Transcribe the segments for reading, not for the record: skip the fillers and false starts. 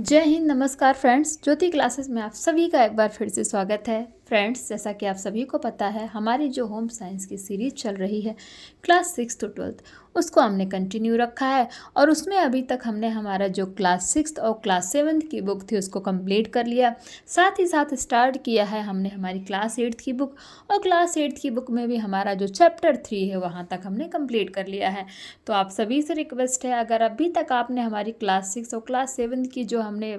जय हिंद, नमस्कार फ्रेंड्स। ज्योति क्लासेस में आप सभी का एक बार फिर से स्वागत है। फ्रेंड्स, जैसा कि आप सभी को पता है, हमारी जो होम साइंस की सीरीज चल रही है क्लास 6 to 12, उसको हमने कंटिन्यू रखा है और उसमें अभी तक हमने हमारा जो क्लास 6 और क्लास 7 की बुक थी उसको कंप्लीट कर लिया। साथ ही साथ स्टार्ट किया है हमने हमारी क्लास 8 की बुक, और क्लास 8 की बुक में भी हमारा जो चैप्टर 3 है वहाँ तक हमने कंप्लीट कर लिया है। तो आप सभी से रिक्वेस्ट है, अगर अभी तक आपने हमारी क्लास 6 और क्लास 7 की जो हमने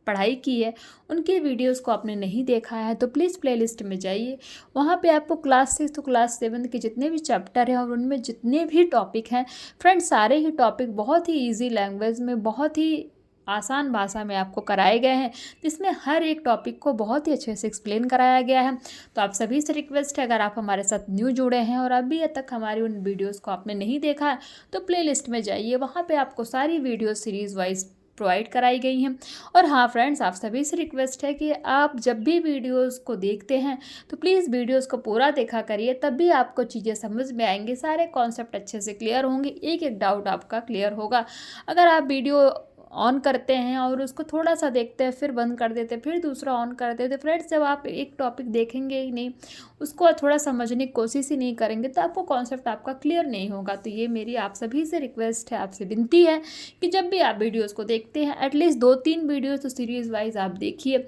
पढ़ाई की है उनके वीडियोस को आपने नहीं देखा है तो प्लीज़ प्लेलिस्ट में जाइए। वहाँ पे आपको क्लास 6 तो क्लास 7 के जितने भी चैप्टर हैं और उनमें जितने भी टॉपिक हैं फ्रेंड्स, सारे ही टॉपिक बहुत ही इजी लैंग्वेज में, बहुत ही आसान भाषा में आपको कराए गए हैं, जिसमें हर एक टॉपिक को बहुत ही अच्छे से एक्सप्लेन कराया गया है। तो आप सभी से रिक्वेस्ट है, अगर आप हमारे साथ न्यू जुड़े हैं और अभी तक हमारी उन वीडियोस को आपने नहीं देखा है तो प्लेलिस्ट में जाइए। वहाँ पे आपको सारी वीडियो सीरीज़ वाइज प्रोवाइड कराई गई हैं। और हाँ फ्रेंड्स, आप सभी से रिक्वेस्ट है कि आप जब भी वीडियोस को देखते हैं तो प्लीज़ वीडियोस को पूरा देखा करिए, तब भी आपको चीज़ें समझ में आएंगी, सारे कॉन्सेप्ट अच्छे से क्लियर होंगे, एक एक डाउट आपका क्लियर होगा। अगर आप वीडियो ऑन करते हैं और उसको थोड़ा सा देखते हैं, फिर बंद कर देते हैं, फिर दूसरा ऑन कर देते हैं, फ्रेंड्स जब आप एक टॉपिक देखेंगे ही नहीं, उसको थोड़ा समझने की कोशिश ही नहीं करेंगे तो आपको कॉन्सेप्ट आपका क्लियर नहीं होगा। तो ये मेरी आप सभी से रिक्वेस्ट है, आपसे विनती है कि जब भी आप वीडियोस को देखते हैं एटलीस्ट 2-3 वीडियोस तो सीरीज़ वाइज आप देखिए,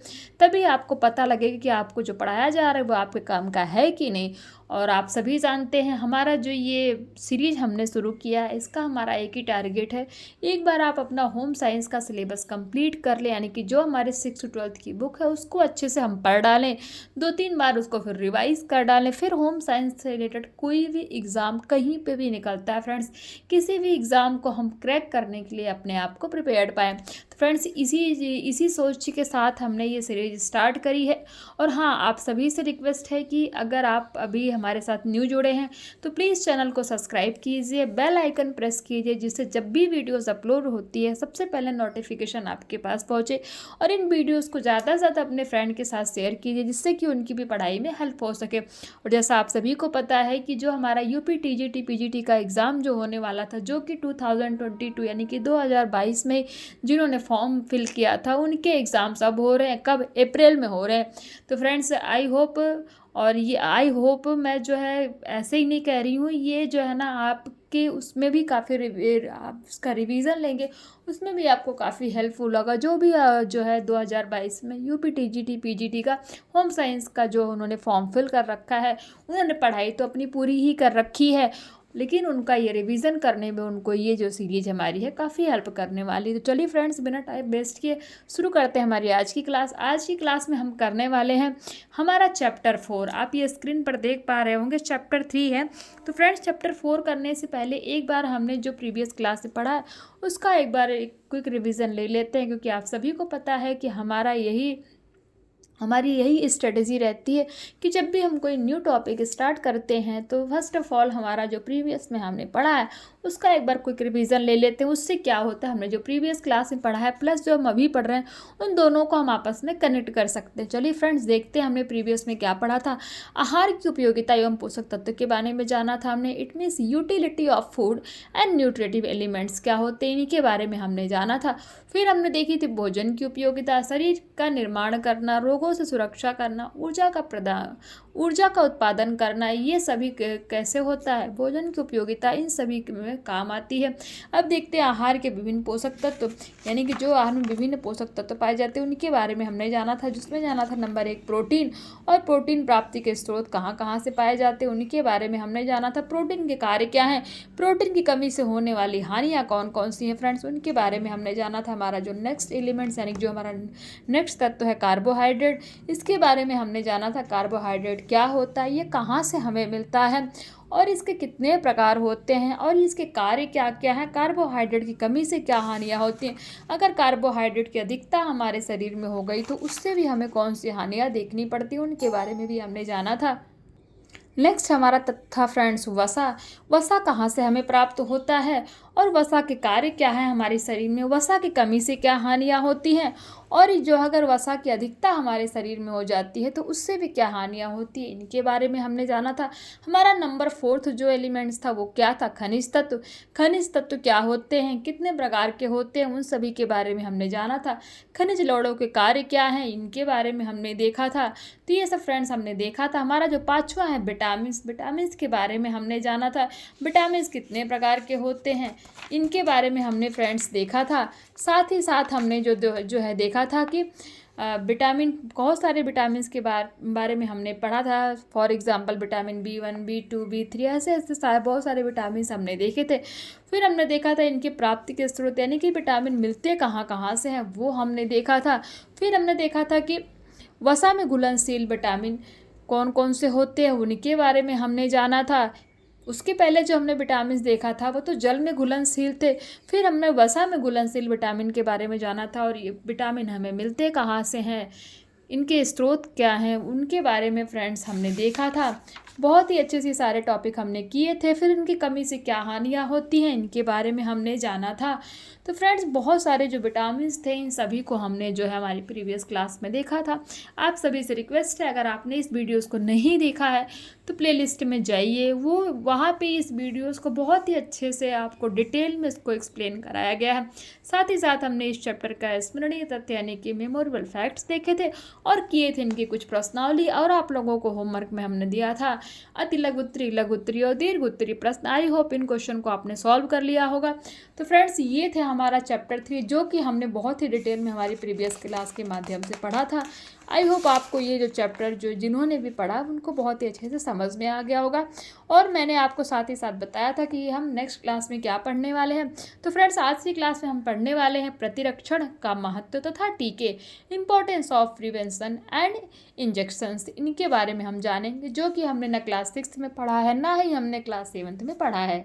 तभी आपको पता लगेगा कि आपको जो पढ़ाया जा रहा है वो आपके काम का है कि नहीं। और आप सभी जानते हैं हमारा जो ये सीरीज हमने शुरू किया है इसका हमारा एक ही टारगेट है, एक बार आप अपना होम साइंस का सिलेबस कंप्लीट कर लें, यानी कि जो हमारे 6 to 12 की बुक है उसको अच्छे से हम पढ़ डालें, 2-3 बार उसको फिर रिवाइज कर डालें, फिर होम साइंस से रिलेटेड कोई भी एग्ज़ाम कहीं पे भी निकलता है फ्रेंड्स, किसी भी एग्ज़ाम को हम क्रैक करने के लिए अपने आप को प्रिपेयर्ड पाएँ। तो फ्रेंड्स, इसी सोच के साथ हमने ये सीरीज स्टार्ट करी है। और हाँ, आप सभी से रिक्वेस्ट है कि अगर आप अभी हमारे साथ न्यू जुड़े हैं तो प्लीज़ चैनल को सब्सक्राइब कीजिए, बेल आइकन प्रेस कीजिए, जिससे जब भी वीडियोस अपलोड होती है सबसे पहले नोटिफिकेशन आपके पास पहुंचे। और इन वीडियोस को ज़्यादा से ज़्यादा अपने फ्रेंड के साथ शेयर कीजिए, जिससे कि उनकी भी पढ़ाई में हेल्प हो सके। और जैसा आप सभी को पता है कि जो हमारा यूपी टीजीटी पीजीटी का एग्ज़ाम जो होने वाला था, जो कि 2022 यानी कि 2022 में जिन्होंने फॉर्म फिल किया था उनके एग्ज़ाम्स अब हो रहे हैं, कब? अप्रैल में हो रहे हैं। तो फ्रेंड्स, आई होप, और ये आई होप मैं जो है ऐसे ही नहीं कह रही हूँ, ये जो है ना आपके उसमें भी काफ़ी आप उसका रिवीजन लेंगे, उसमें भी आपको काफ़ी हेल्पफुल होगा। जो भी जो है 2022 में यूपी टीजीटी पीजीटी का होम साइंस का जो उन्होंने फॉर्म फिल कर रखा है, उन्होंने पढ़ाई तो अपनी पूरी ही कर रखी है, लेकिन उनका ये रिवीजन करने में उनको ये जो सीरीज हमारी है काफ़ी हेल्प करने वाली है। तो चलिए फ्रेंड्स, बिना टाइम वेस्ट किए शुरू करते हैं हमारी आज की क्लास। आज की क्लास में हम करने वाले हैं हमारा चैप्टर 4। आप ये स्क्रीन पर देख पा रहे होंगे चैप्टर 3 है। तो फ्रेंड्स, चैप्टर 4 करने से पहले एक बार हमने जो प्रीवियस क्लास में पढ़ा है उसका एक बार एक क्विक रिविज़न ले लेते हैं, क्योंकि आप सभी को पता है कि हमारी यही स्ट्रेटजी रहती है कि जब भी हम कोई न्यू टॉपिक स्टार्ट करते हैं तो फर्स्ट ऑफ ऑल हमारा जो प्रीवियस में हमने पढ़ा है उसका एक बार क्विक रिवीजन ले लेते हैं। उससे क्या होता है, हमने जो प्रीवियस क्लास में पढ़ा है प्लस जो हम अभी पढ़ रहे हैं उन दोनों को हम आपस में कनेक्ट कर सकते हैं। चलिए फ्रेंड्स, देखते हैं हमने प्रीवियस में क्या पढ़ा था। आहार की उपयोगिता एवं पोषक तत्व के बारे में जाना था हमने। It means utility of food and nutritive elements क्या होते हैं, इनके बारे में हमने जाना था। फिर हमने देखी थी भोजन की उपयोगिता, शरीर का निर्माण करना, रोगों से सुरक्षा करना, ऊर्जा का उत्पादन करना, ये सभी कैसे होता है, भोजन की उपयोगिता इन सभी में काम आती है। अब देखते हैं आहार के विभिन्न पोषक तत्व, यानी कि जो आहार में विभिन्न पोषक तत्व पाए जाते हैं उनके बारे में हमने जाना था, जिसमें जाना था नंबर 1 प्रोटीन, और प्रोटीन प्राप्ति के स्रोत कहाँ कहाँ से पाए जाते हैं उनके बारे में हमने जाना था। प्रोटीन के कार्य क्या हैं, प्रोटीन की कमी से होने वाली हानियाँ कौन कौन सी हैं फ्रेंड्स, उनके बारे में हमने जाना था। हमारा जो नेक्स्ट एलिमेंट्स यानी जो हमारा नेक्स्ट तत्व है कार्बोहाइड्रेट, इसके बारे में हमने जाना था। कार्बोहाइड्रेट क्या होता है, ये कहाँ से हमें मिलता है और इसके कितने प्रकार होते हैं और इसके कार्य क्या क्या हैं, कार्बोहाइड्रेट की कमी से क्या हानियाँ होती हैं, अगर कार्बोहाइड्रेट की अधिकता हमारे शरीर में हो गई तो उससे भी हमें कौन सी हानियाँ देखनी पड़ती हैं, उनके बारे में भी हमने जाना था। नेक्स्ट हमारा था फ्रेंड्स वसा। वसा कहाँ से हमें प्राप्त होता है और वसा के कार्य क्या है हमारे शरीर में, वसा की कमी से क्या हानियाँ होती हैं, और जो अगर वसा की अधिकता हमारे शरीर में हो जाती है तो उससे भी क्या हानियाँ होती है, इनके बारे में हमने जाना था। हमारा नंबर 4 जो एलिमेंट्स था वो क्या था, खनिज तत्व। खनिज तत्व क्या होते हैं, कितने प्रकार के होते हैं, उन सभी के बारे में हमने जाना था। खनिज लौहों के कार्य क्या हैं, इनके बारे में हमने देखा था। तो ये सब फ्रेंड्स हमने देखा था। हमारा जो 5वां है विटामिन, विटामिन के बारे में हमने जाना था। विटामिन कितने प्रकार के होते हैं, इनके बारे में हमने फ्रेंड्स देखा था। साथ ही साथ हमने जो है देखा था कि विटामिन, बहुत सारे विटामिन के बारे में हमने पढ़ा था। For example vitamin B1, B2, B3, ऐसे ऐसे बहुत सारे विटामिन हमने देखे थे। फिर हमने देखा था इनकी प्राप्ति के स्रोत, यानी कि विटामिन मिलते कहाँ कहाँ से हैं, वो हमने देखा था। फिर हमने देखा था कि वसा में घुलनशील विटामिन कौन कौन से होते हैं, उनके बारे में हमने जाना था। उसके पहले जो हमने विटामिन देखा था वो तो जल में घुलनशील थे। फिर हमने वसा में घुलनशील विटामिन के बारे में जाना था, और ये विटामिन हमें मिलते कहाँ से हैं, इनके स्रोत क्या हैं, उनके बारे में फ्रेंड्स हमने देखा था। बहुत ही अच्छे से सारे टॉपिक हमने किए थे। फिर इनकी कमी से क्या हानियाँ होती हैं, इनके बारे में हमने जाना था। तो फ्रेंड्स बहुत सारे जो विटामिन थे इन सभी को हमने जो है हमारी प्रीवियस क्लास में देखा था। आप सभी से रिक्वेस्ट है, अगर आपने इस वीडियोस को नहीं देखा है तो प्लेलिस्ट में जाइए, वो वहाँ पे इस वीडियोस को बहुत ही अच्छे से आपको डिटेल में इसको एक्सप्लेन कराया गया है। साथ ही साथ हमने इस चैप्टर का स्मरणीय तथ्य यानी कि मेमोरेबल फैक्ट्स देखे थे और किए थे इनकी कुछ प्रश्नावली, और आप लोगों को होमवर्क में हमने दिया था अति लघु उत्तरी, लघु उत्तरी और दीर्घ उत्तरी प्रश्न। आई होप इन क्वेश्चन को आपने सॉल्व कर लिया होगा। तो फ्रेंड्स ये थे हमारा चैप्टर 3, जो कि हमने बहुत ही डिटेल में हमारी प्रीवियस क्लास के माध्यम से पढ़ा था। आई होप आपको ये जो चैप्टर जिन्होंने भी पढ़ा उनको बहुत ही अच्छे से समझ में आ गया होगा। और मैंने आपको साथ ही साथ बताया था कि हम नेक्स्ट क्लास में क्या पढ़ने वाले हैं। तो फ्रेंड्स आज की क्लास में हम पढ़ने वाले हैं प्रतिरक्षण का महत्व तथा टीके, importance of prevention and injections, इनके बारे में हम जानेंगे, जो कि हमने ना क्लास 6 में पढ़ा है ना ही हमने क्लास 7 में पढ़ा है।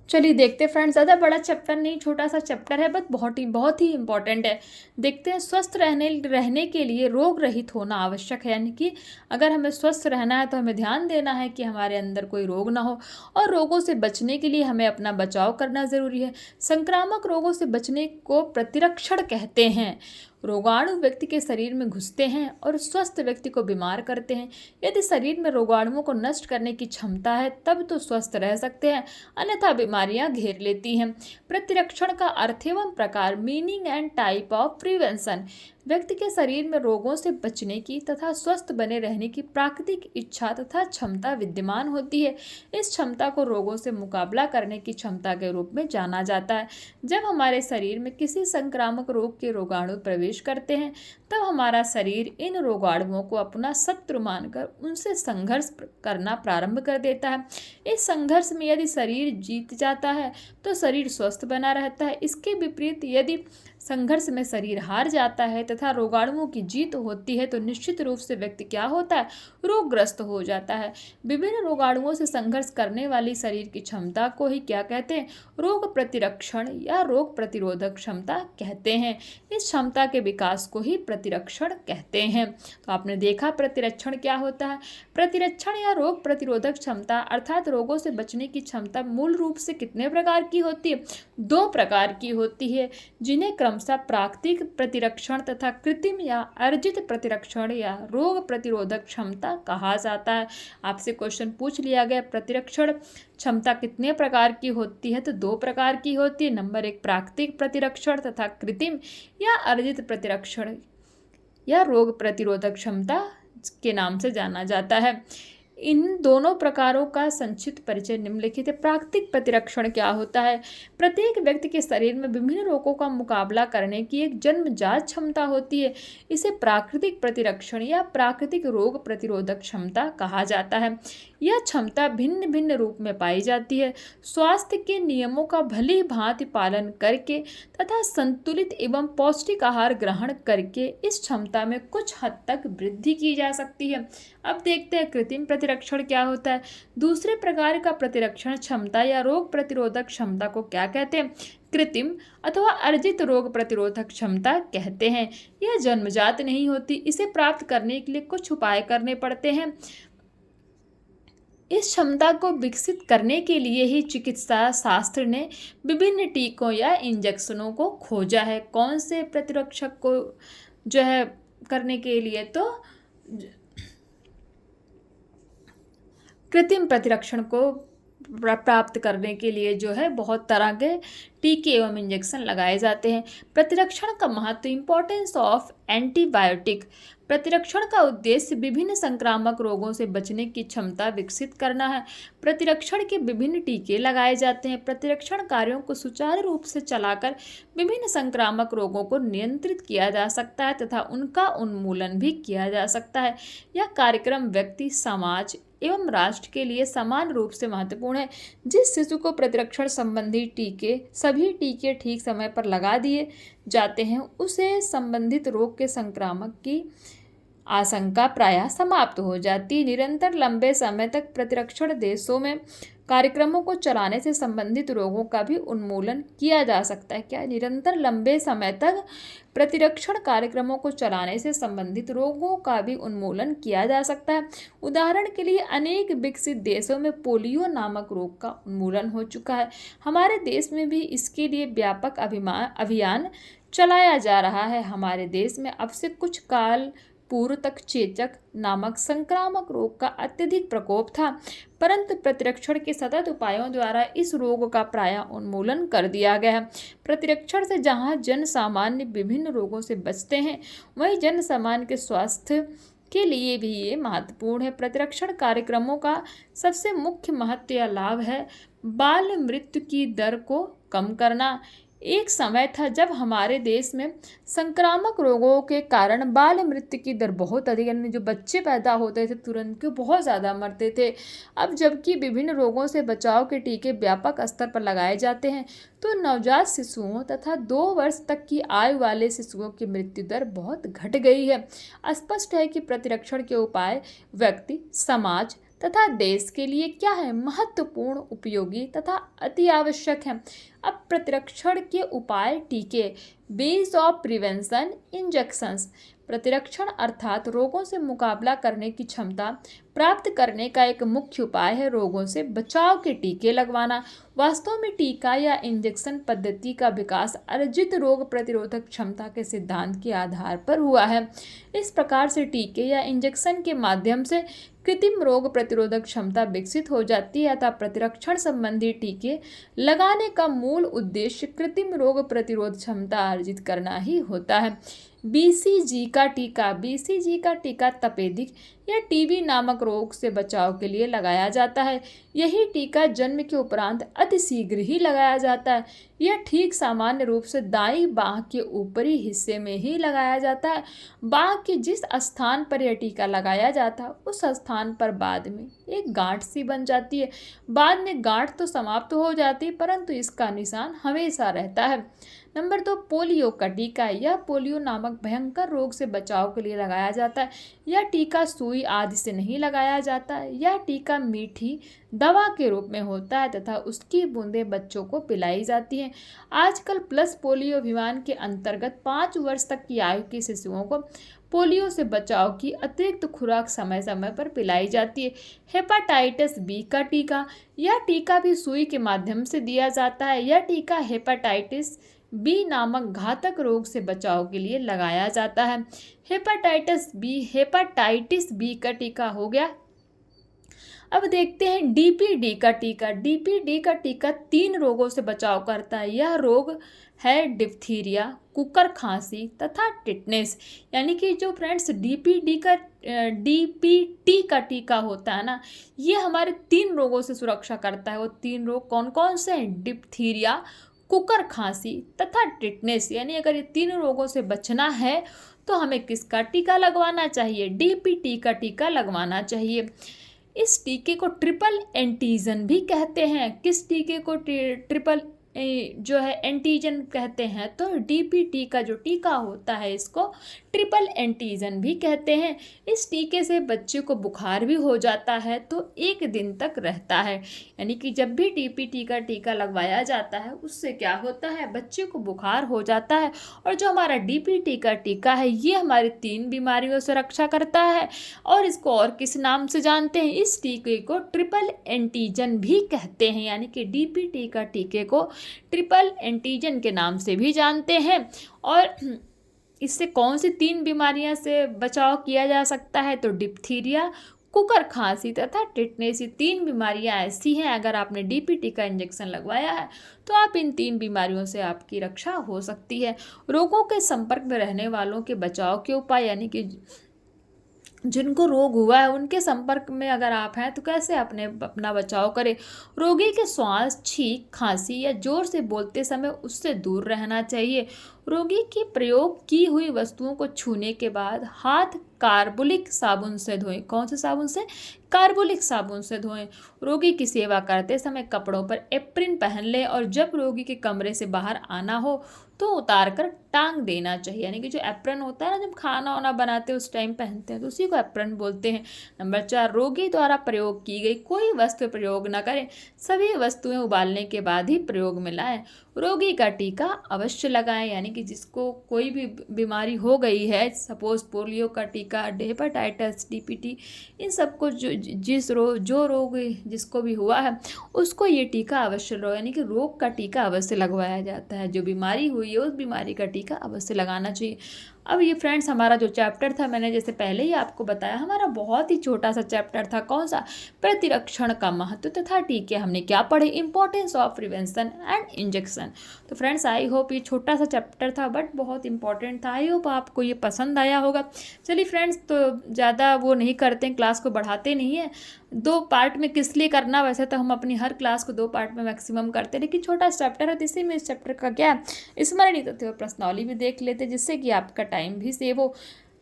चलिए देखते हैं फ्रेंड्स, ज़्यादा बड़ा चैप्टर नहीं, छोटा सा चैप्टर है, बट बहुत ही इंपॉर्टेंट है। देखते हैं, स्वस्थ रहने के लिए रोग रहित होना आवश्यक है, यानी कि अगर हमें स्वस्थ रहना है तो हमें ध्यान देना है कि हमारे अंदर कोई रोग ना हो, और रोगों से बचने के लिए हमें अपना बचाव करना ज़रूरी है। संक्रामक रोगों से बचने को प्रतिरक्षण कहते हैं। रोगाणु व्यक्ति के शरीर में घुसते हैं और स्वस्थ व्यक्ति को बीमार करते हैं। यदि शरीर में रोगाणुओं को नष्ट करने की क्षमता है तब तो स्वस्थ रह सकते हैं, अन्यथा बीमारियां घेर लेती हैं। प्रतिरक्षण का अर्थ एवं प्रकार, meaning and type of prevention, व्यक्ति के शरीर में रोगों से बचने की तथा स्वस्थ बने रहने की प्राकृतिक इच्छा तथा क्षमता विद्यमान होती है। इस क्षमता को रोगों से मुकाबला करने की क्षमता के रूप में जाना जाता है। जब हमारे शरीर में किसी संक्रामक रोग के रोगाणु प्रवेश करते हैं तब हमारा शरीर इन रोगाणुओं को अपना शत्रु मानकर उनसे संघर्ष करना प्रारंभ कर देता है। इस संघर्ष में यदि शरीर जीत जाता है तो शरीर स्वस्थ बना रहता है। इसके विपरीत यदि संघर्ष में शरीर हार जाता है तथा रोगाणुओं की जीत होती है तो निश्चित रूप से व्यक्ति क्या होता है, रोगग्रस्त हो जाता है। विभिन्न रोगाणुओं से संघर्ष करने वाली शरीर की क्षमता को ही क्या कहते हैं, रोग प्रतिरक्षण या रोग प्रतिरोधक क्षमता कहते हैं। इस क्षमता के विकास को ही प्रतिरक्षण कहते हैं। तो आपने देखा प्रतिरक्षण क्या होता है। प्रतिरक्षण या रोग प्रतिरोधक क्षमता अर्थात रोगों से बचने की क्षमता मूल रूप से कितने प्रकार की होती है, 2 प्रकार की होती है, जिन्हें क्रमशः प्राकृतिक प्रतिरक्षण तथा कृत्रिम या अर्जित प्रतिरक्षण या रोग प्रतिरोधक क्षमता कहा जाता है। आपसे क्वेश्चन पूछ लिया गया प्रतिरक्षण क्षमता कितने प्रकार की होती है, तो 2 प्रकार की होती है। नंबर 1 प्राकृतिक प्रतिरक्षण तथा कृत्रिम या अर्जित प्रतिरक्षण या रोग प्रतिरोधक क्षमता के नाम से जाना जाता है। इन दोनों प्रकारों का संक्षिप्त परिचय निम्नलिखित है। प्राकृतिक प्रतिरक्षण क्या होता है, प्रत्येक व्यक्ति के शरीर में विभिन्न रोगों का मुकाबला करने की एक जन्मजात क्षमता होती है। इसे प्राकृतिक प्रतिरक्षण या प्राकृतिक रोग प्रतिरोधक क्षमता कहा जाता है। यह क्षमता भिन्न भिन्न रूप में पाई जाती है। स्वास्थ्य के नियमों का भली भांति पालन करके तथा संतुलित एवं पौष्टिक आहार ग्रहण करके इस क्षमता में कुछ हद तक वृद्धि की जा सकती है। अब देखते हैं कृत्रिम प्रतिरक्षण क्या होता है। दूसरे प्रकार का प्रतिरक्षण क्षमता या रोग प्रतिरोधक क्षमता को क्या कहते हैं, कृत्रिम अथवा अर्जित रोग प्रतिरोधक क्षमता कहते हैं। यह जन्मजात नहीं होती, इसे प्राप्त करने के लिए कुछ उपाय करने पड़ते हैं। इस क्षमता को विकसित करने के लिए ही चिकित्सा शास्त्र ने विभिन्न टीकों या इंजेक्शनों को खोजा है। कौन से प्रतिरक्षक को जो है करने के लिए, तो कृत्रिम प्रतिरक्षण को प्राप्त करने के लिए जो है बहुत तरह के टीके एवं इंजेक्शन लगाए जाते हैं। प्रतिरक्षण का महत्व, इंपॉर्टेंस ऑफ एंटीबायोटिक। प्रतिरक्षण का उद्देश्य विभिन्न संक्रामक रोगों से बचने की क्षमता विकसित करना है। प्रतिरक्षण के विभिन्न टीके लगाए जाते हैं। प्रतिरक्षण कार्यों को सुचारू रूप से चलाकर विभिन्न संक्रामक रोगों को नियंत्रित किया जा सकता है तथा उनका उन्मूलन भी किया जा सकता है। यह कार्यक्रम व्यक्ति, समाज एवं राष्ट्र के लिए समान रूप से महत्वपूर्ण है। जिस शिशु को प्रतिरक्षण संबंधी सभी टीके ठीक समय पर लगा दिए जाते हैं, उसे संबंधित रोग के संक्रामक की आशंका प्रायः समाप्त हो जाती है। निरंतर लंबे समय तक प्रतिरक्षण देशों में कार्यक्रमों को चलाने से संबंधित रोगों का भी उन्मूलन किया जा सकता है। क्या निरंतर लंबे समय तक प्रतिरक्षण कार्यक्रमों को चलाने से संबंधित रोगों का भी उन्मूलन किया जा सकता है। उदाहरण के लिए अनेक विकसित देशों में पोलियो नामक रोग का उन्मूलन हो चुका है। हमारे देश में भी इसके लिए व्यापक अभियान चलाया जा रहा है। हमारे देश में अब से कुछ काल पूर्व तक चेचक नामक संक्रामक रोग का अत्यधिक प्रकोप था, परंतु प्रतिरक्षण के सतत उपायों द्वारा इस रोग का प्रायः उन्मूलन कर दिया गया है। प्रतिरक्षण से जहां जन सामान्य विभिन्न रोगों से बचते हैं, वहीं जन सामान्य के स्वास्थ्य के लिए भी ये महत्वपूर्ण है। प्रतिरक्षण कार्यक्रमों का सबसे मुख्य महत्व या लाभ है बाल मृत्यु की दर को कम करना। एक समय था जब हमारे देश में संक्रामक रोगों के कारण बाल मृत्यु की दर बहुत अधिक, यानी जो बच्चे पैदा होते थे तुरंत के बहुत ज़्यादा मरते थे। अब जबकि विभिन्न रोगों से बचाव के टीके व्यापक स्तर पर लगाए जाते हैं, तो नवजात शिशुओं तथा 2 वर्ष तक की आयु वाले शिशुओं की मृत्यु दर बहुत घट गई है। स्पष्ट है कि प्रतिरक्षण के उपाय व्यक्ति, समाज तथा देश के लिए क्या है, महत्वपूर्ण, उपयोगी तथा अति आवश्यक है। अब प्रतिरक्षण के उपाय टीके, बेस ऑफ प्रिवेंशन इंजेक्शंस। प्रतिरक्षण अर्थात रोगों से मुकाबला करने की क्षमता प्राप्त करने का एक मुख्य उपाय है रोगों से बचाव के टीके लगवाना। वास्तव में टीका या इंजेक्शन पद्धति का विकास अर्जित रोग प्रतिरोधक क्षमता के सिद्धांत के आधार पर हुआ है। इस प्रकार से टीके या इंजेक्शन के माध्यम से कृत्रिम रोग प्रतिरोधक क्षमता विकसित हो जाती है अतः प्रतिरक्षण संबंधी टीके लगाने का मूल उद्देश्य कृत्रिम रोग प्रतिरोध क्षमता अर्जित करना ही होता है। बीसीजी का टीका तपेदिक या टीबी नामक रोग से बचाव के लिए लगाया जाता है। यही टीका जन्म के उपरांत अतिशीघ्र ही लगाया जाता है। यह ठीक सामान्य रूप से दाईं बाह के ऊपरी हिस्से में ही लगाया जाता है। बाह के जिस स्थान पर यह टीका लगाया जाता है उस स्थान पर बाद में एक गांठ सी बन जाती है। बाद में गांठ तो समाप्त हो जाती है, परंतु इसका निशान हमेशा रहता है। नंबर 2, पोलियो का टीका। यह पोलियो नामक भयंकर रोग से बचाव के लिए लगाया जाता है। यह टीका सुई आदि से नहीं लगाया जाता है। यह टीका मीठी दवा के रूप में होता है तथा उसकी बूंदें बच्चों को पिलाई जाती हैं। आजकल प्लस पोलियो अभियान के अंतर्गत 5 वर्ष तक की आयु के शिशुओं को पोलियो से बचाव की अतिरिक्त खुराक समय समय पर पिलाई जाती है। हेपाटाइटिस बी का टीका। यह टीका भी सुई के माध्यम से दिया जाता है। यह टीका हेपाटाइटिस बी नामक घातक रोग से बचाव के लिए लगाया जाता है। हेपाटाइटिस बी का टीका हो गया। अब देखते हैं डीपीडी का टीका। डीपीडी का टीका 3 रोगों से बचाव करता है। यह रोग है डिप्थीरिया, कुकर खांसी तथा टिटनेस। यानी कि जो फ्रेंड्स डीपीटी का टीका होता है ना, ये हमारे 3 रोगों से सुरक्षा करता है। वो 3 रोग कौन कौन से हैं? डिप्थीरिया, कुकर खांसी तथा टिटनेस। यानी अगर ये 3 रोगों से बचना है तो हमें किसका टीका लगवाना चाहिए? डीपीटी का टीका लगवाना चाहिए। इस टीके को ट्रिपल एंटीजन भी कहते हैं। किस टीके को ट्रिपल जो है एंटीजन कहते हैं। तो डीपीटी का जो टीका होता है इसको ट्रिपल एंटीजन भी कहते हैं। इस टीके से बच्चे को बुखार भी हो जाता है तो 1 दिन तक रहता है। यानी कि जब भी डीपीटी का टीका लगवाया जाता है उससे क्या होता है, बच्चे को बुखार हो जाता है। और जो हमारा डीपीटी का टीका है ये हमारी 3 बीमारियों से रक्षा करता है। और इसको और किस नाम से जानते हैं, इस टीके को ट्रिपल एंटीजन भी कहते हैं। यानी कि डीपीटी का टीके को ट्रिपल एंटीजन के नाम से भी जानते हैं। और इससे कौन सी 3 बीमारियां से बचाव किया जा सकता है, तो डिप्थीरिया, कुकर खांसी तथा टिटनेस। ये 3 बीमारियां ऐसी हैं, अगर आपने डीपीटी का इंजेक्शन लगवाया है तो आप इन 3 बीमारियों से आपकी रक्षा हो सकती है। रोगों के संपर्क में रहने वालों के बचाव के उपाय, यानी कि जिनको रोग हुआ है उनके संपर्क में अगर आप हैं तो कैसे अपना बचाव करें। रोगी के श्वास, छींक, खांसी या जोर से बोलते समय उससे दूर रहना चाहिए। रोगी की प्रयोग की हुई वस्तुओं को छूने के बाद हाथ कार्बोलिक साबुन से धोएं। कौन से साबुन से? कार्बोलिक साबुन से धोएं। रोगी की सेवा करते समय कपड़ों पर एप्रिन पहन लें और जब रोगी के कमरे से बाहर आना हो तो उतार कर टांग देना चाहिए। यानी कि जो एप्रन होता है ना, जब खाना वाना बनाते हैं उस टाइम पहनते हैं तो उसी को एप्रन बोलते हैं। नंबर 4, रोगी द्वारा प्रयोग की गई कोई वस्तु प्रयोग न करें। सभी वस्तुएं उबालने के बाद ही प्रयोग में लाएं। रोगी का टीका अवश्य लगाएं। यानी कि जिसको कोई भी बीमारी हो गई है, सपोज पोलियो का टीका, हेपेटाइटिस, डीपीटी, इन सबको जो रोग जिसको भी हुआ है उसको ये टीका अवश्य लो, यानी कि रोग का टीका अवश्य लगवाया जाता है। जो बीमारी हुई है उस बीमारी का टीका अवश्य लगाना चाहिए। अब ये फ्रेंड्स हमारा जो चैप्टर था, मैंने जैसे पहले ही आपको बताया, हमारा बहुत ही छोटा सा चैप्टर था। कौन सा? प्रतिरक्षण का महत्व तथा टीके। हमने क्या पढ़े? Importance of prevention and injection. तो फ्रेंड्स आई होप ये छोटा सा चैप्टर था बट बहुत इंपॉर्टेंट था। आई होप आपको ये पसंद आया होगा। चलिए फ्रेंड्स, तो ज़्यादा वो नहीं करते हैं, क्लास को बढ़ाते नहीं है। 2 पार्ट में किस लिए करना, वैसे तो हम अपनी हर क्लास को 2 पार्ट में मैक्सिमम करते हैं, लेकिन छोटा चैप्टर है तो इसी में इस चैप्टर का क्या है, स्मरणीय तथ्य और प्रश्नावली भी देख लेते हैं जिससे कि आपका टाइम भी सेव हो।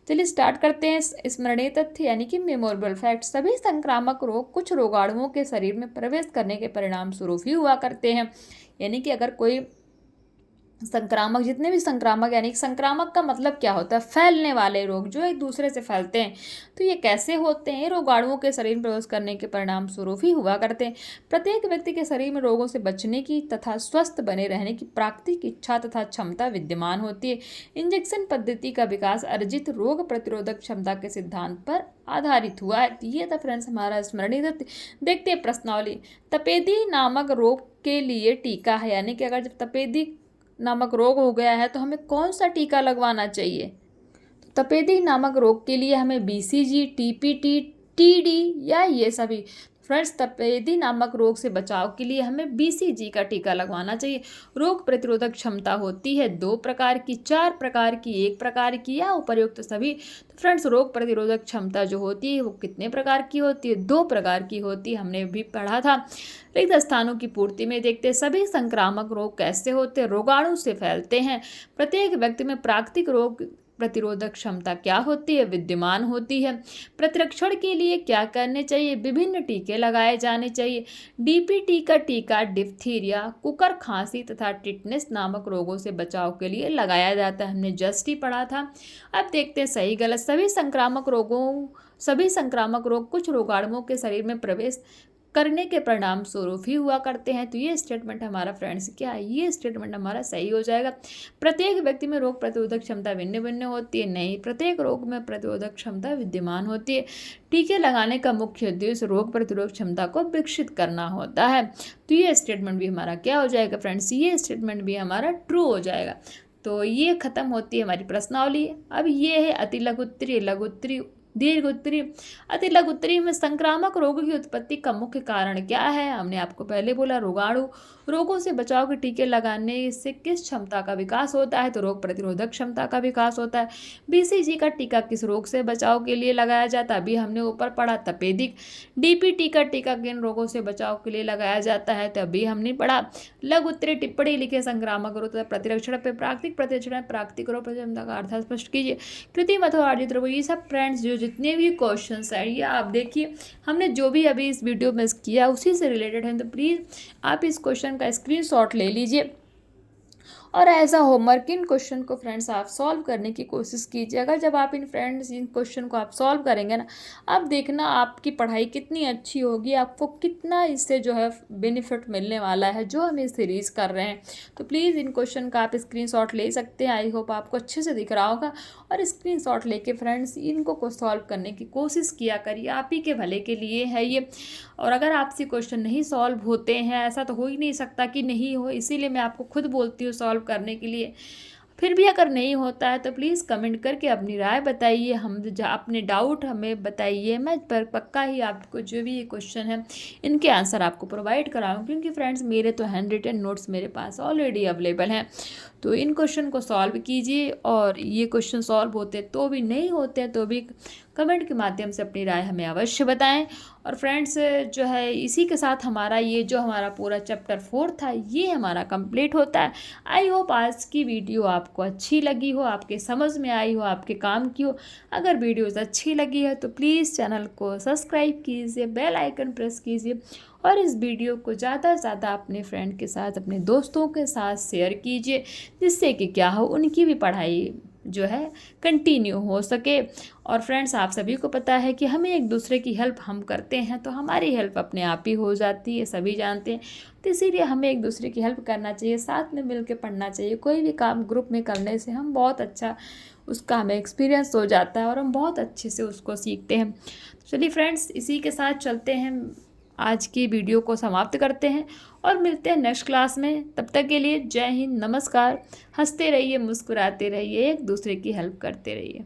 चलिए स्टार्ट करते हैं। स्मरणीय तथ्य यानी कि मेमोरेबल फैक्ट। सभी संक्रामक रोग कुछ रोगाणुओं के शरीर में प्रवेश करने के परिणाम स्वरूप ही हुआ करते हैं। यानी कि अगर कोई संक्रामक, जितने भी संक्रामक, यानी संक्रामक का मतलब क्या होता है? फैलने वाले रोग जो एक दूसरे से फैलते हैं। तो ये कैसे होते हैं? रोगाणुओं के शरीर में प्रवेश करने के परिणाम स्वरूप ही हुआ करते हैं। प्रत्येक व्यक्ति के शरीर में रोगों से बचने की तथा स्वस्थ बने रहने की प्राकृतिक इच्छा तथा क्षमता विद्यमान होती है। इंजेक्शन पद्धति का विकास अर्जित रोग प्रतिरोधक क्षमता के सिद्धांत पर आधारित हुआ है। तो ये था फ्रेंड्स हमारा स्मरणीय तथ्य। देखते हैं प्रश्नावली। तपेदी नामक रोग के लिए टीका है। यानी कि अगर जब तपेदी नामक रोग हो गया है तो हमें कौन सा टीका लगवाना चाहिए? तो तपेदी नामक रोग के लिए हमें बीसीजी, टीपीटी, टीडी या ये सभी। फ्रेंड्स, तपेदी नामक रोग से बचाव के लिए हमें बीसीजी का टीका लगवाना चाहिए। रोग प्रतिरोधक क्षमता होती है 2 प्रकार की, 4 प्रकार की, 1 प्रकार की या उपर्युक्त सभी। तो फ्रेंड्स, रोग प्रतिरोधक क्षमता जो होती है वो कितने प्रकार की होती है? 2 प्रकार की होती है, हमने भी पढ़ा था। रिक्त स्थानों की पूर्ति में देखते हैं। सभी संक्रामक रोग कैसे होते हैं? रोगाणु से फैलते हैं। प्रत्येक व्यक्ति में प्राकृतिक रोग प्रतिरोधक क्षमता क्या होती है? विद्यमान होती है। प्रतिरक्षण के लिए क्या करने चाहिए? विभिन्न टीके लगाए जाने चाहिए। डीपीटी का टीका डिप्थीरिया, कुकर खांसी तथा टिटनेस नामक रोगों से बचाव के लिए लगाया जाता है। हमने जस्ट ही पढ़ा था। अब देखते हैं सही गलत। सभी संक्रामक रोग कुछ रोगाणुओं के शरीर में प्रवेश करने के परिणाम स्वरूप ही हुआ करते हैं। तो ये स्टेटमेंट हमारा फ्रेंड्स क्या है? ये स्टेटमेंट हमारा सही हो जाएगा। प्रत्येक व्यक्ति में रोग प्रतिरोधक क्षमता भिन्न भिन्न होती है। नहीं, प्रत्येक रोग में प्रतिरोधक क्षमता विद्यमान होती है। टीके लगाने का मुख्य उद्देश्य रोग प्रतिरोधक क्षमता को विकसित करना होता है। तो ये स्टेटमेंट भी हमारा क्या हो जाएगा फ्रेंड्स? ये स्टेटमेंट भी हमारा ट्रू हो जाएगा। तो ये खत्म होती है हमारी प्रश्नावली। अब ये है अति लघुत्तरी, लघुत्तरी, दीर्घ उत्तरी। अति लघु उत्तरी में संक्रामक रोगों की उत्पत्ति का मुख्य कारण क्या है? हमने आपको पहले बोला रोगाणु। रोगों से बचाव के टीके लगाने से किस क्षमता का विकास होता है? तो रोग प्रतिरोधक क्षमता का विकास होता है। बीसीजी का टीका किस रोग से बचाव के लिए लगाया जाता है? अभी हमने ऊपर पढ़ा तपेदिक। डीपीटी का टीका किन रोगों से बचाव के लिए लगाया जाता है? तो अभी हमने पढ़ा। लघु उत्तरी टिप्पणी लिखे संक्रामक रोग तथा प्रतिरक्षण पे प्राकृतिक प्रतिरक्षण, प्राकृतिक रोग क्षमता का अर्थ स्पष्ट कीजिए। कृत्रिम अथवा अर्जित रोग, ये सब फ्रेंड्स जो जितने भी क्वेश्चंस हैं ये आप देखिए, हमने जो भी अभी इस वीडियो में किया उसी से रिलेटेड है, तो प्लीज़ आप इस क्वेश्चन का स्क्रीनशॉट ले लीजिए और एज अ होमवर्क इन क्वेश्चन को फ्रेंड्स आप सॉल्व करने की कोशिश कीजिए। अगर जब आप इन क्वेश्चन को आप सॉल्व करेंगे ना, आप देखना आपकी पढ़ाई कितनी अच्छी होगी, आपको कितना इससे जो है बेनिफिट मिलने वाला है जो हम इस सीरीज़ कर रहे हैं। तो प्लीज़ इन क्वेश्चन का आप स्क्रीनशॉट ले सकते हैं। आई होप आपको अच्छे से दिख रहा होगा, और स्क्रीनशॉट लेके फ्रेंड्स इनको को सॉल्व करने की कोशिश किया करिए, आप ही के भले के लिए है ये। और अगर आपसे क्वेश्चन नहीं सॉल्व होते हैं, ऐसा तो हो ही नहीं सकता कि नहीं हो, इसीलिए मैं आपको खुद बोलती हूँ सॉल्व करने के लिए। फिर भी अगर नहीं होता है तो प्लीज़ कमेंट करके अपनी राय बताइए, हम अपने डाउट हमें बताइए। मैं पर पक्का ही आपको जो भी ये क्वेश्चन है इनके आंसर आपको प्रोवाइड कराऊँ, क्योंकि फ्रेंड्स मेरे तो हैंड रिटन नोट्स मेरे पास ऑलरेडी अवेलेबल हैं। तो इन क्वेश्चन को सॉल्व कीजिए, और ये क्वेश्चन सॉल्व होते तो भी नहीं होते तो भी कमेंट के माध्यम से अपनी राय हमें अवश्य बताएं। और फ्रेंड्स जो है इसी के साथ हमारा ये जो हमारा पूरा चैप्टर 4 था ये हमारा कंप्लीट होता है। आई होप आज की वीडियो आपको अच्छी लगी हो, आपके समझ में आई हो, आपके काम की हो। अगर वीडियोज़ अच्छी लगी है तो प्लीज़ चैनल को सब्सक्राइब कीजिए, बेल आइकन प्रेस कीजिए, और इस वीडियो को ज़्यादा से ज़्यादा अपने फ्रेंड के साथ, अपने दोस्तों के साथ शेयर कीजिए, जिससे कि क्या हो उनकी भी पढ़ाई जो है कंटिन्यू हो सके। और फ्रेंड्स आप सभी को पता है कि हमें एक दूसरे की हेल्प हम करते हैं तो हमारी हेल्प अपने आप ही हो जाती है, सभी जानते हैं। तो इसीलिए हमें एक दूसरे की हेल्प करना चाहिए, साथ में मिल के पढ़ना चाहिए। कोई भी काम ग्रुप में करने से हम बहुत अच्छा उसका हमें एक्सपीरियंस हो जाता है और हम बहुत अच्छे से उसको सीखते हैं। चलिए फ्रेंड्स इसी के साथ चलते हैं, आज की वीडियो को समाप्त करते हैं और मिलते हैं नेक्स्ट क्लास में। तब तक के लिए जय हिंद, नमस्कार। हंसते रहिए, मुस्कुराते रहिए, एक दूसरे की हेल्प करते रहिए।